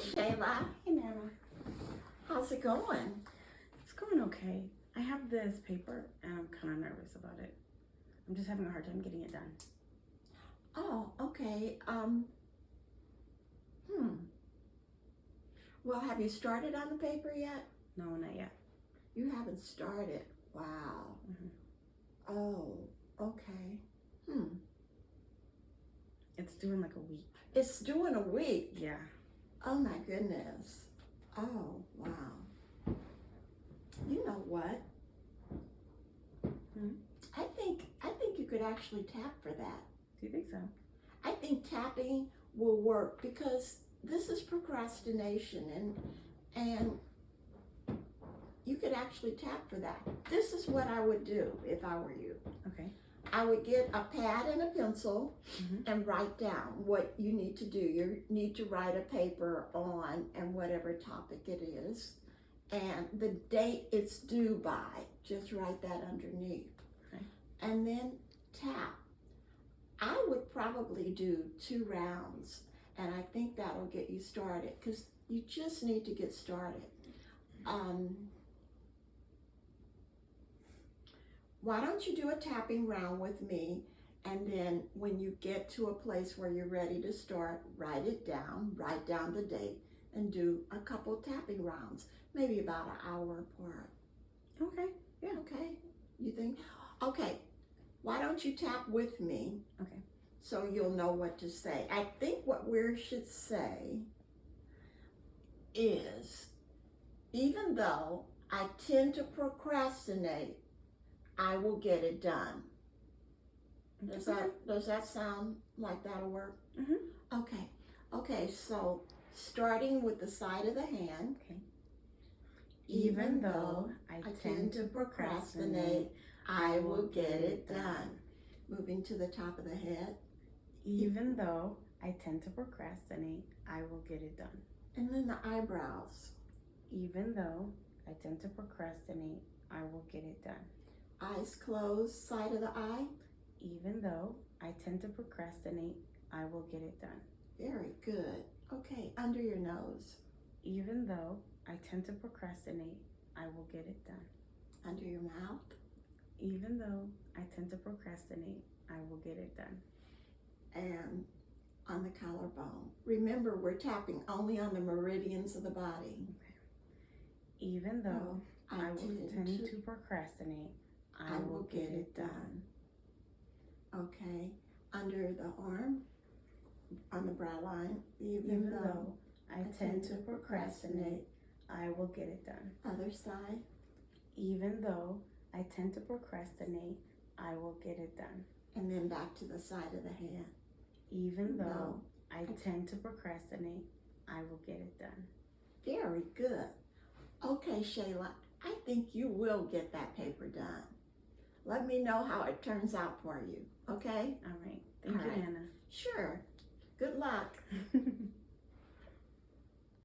Shayla. Hey, Nana. How's it going? It's going okay. I have this paper and I'm kind of nervous about it. I'm just having a hard time getting it done. Oh, okay. Well, have you started on the paper yet? No, not yet. You haven't started. Wow. Oh, okay. It's due in like a week. It's due in a week. Yeah. Oh my goodness. Oh, wow. You know what? I think you could actually tap for that. Do you think so? I think tapping will work because this is procrastination and you could actually tap for that. This is what I would do if I were you. Okay. I would get a pad and a pencil and write down what you need to do. You need to write a paper on and whatever topic it is and the date it's due by. Just write that underneath. Okay. And then tap. I would probably do 2 rounds and I think that'll get you started because you just need to get started. Why don't you do a tapping round with me, and then when you get to a place where you're ready to start, write it down, write down the date, and do a couple tapping rounds, maybe about an hour apart. Okay. Yeah. Okay? You think? Okay. Why don't you tap with me? Okay. So you'll know what to say. I think what we should say is, even though I tend to procrastinate, I will get it done. Does that sound like that'll work? Okay. Okay, so starting with the side of the hand. Okay. Even though I tend to procrastinate, I will get it done. Moving to the top of the head. Even though I tend to procrastinate, I will get it done. And then the eyebrows. Even though I tend to procrastinate, I will get it done. Eyes closed, side of the eye. Even though I tend to procrastinate, I will get it done. Very good. Okay, under your nose. Even though I tend to procrastinate, I will get it done. Under your mouth. Even though I tend to procrastinate, I will get it done. And on the collarbone. Remember, we're tapping only on the meridians of the body. Okay. Even though I will tend to procrastinate, I will get it done. Okay. Under the arm, on the brow line. Even though I tend to procrastinate, I will get it done. Other side. Even though I tend to procrastinate, I will get it done. And then back to the side of the hand. Even though I tend to procrastinate, I will get it done. Very good. Okay, Shayla, I think you will get that paper done. Let me know how it turns out for you, okay? All right. Thank you, Anna. Sure. Good luck.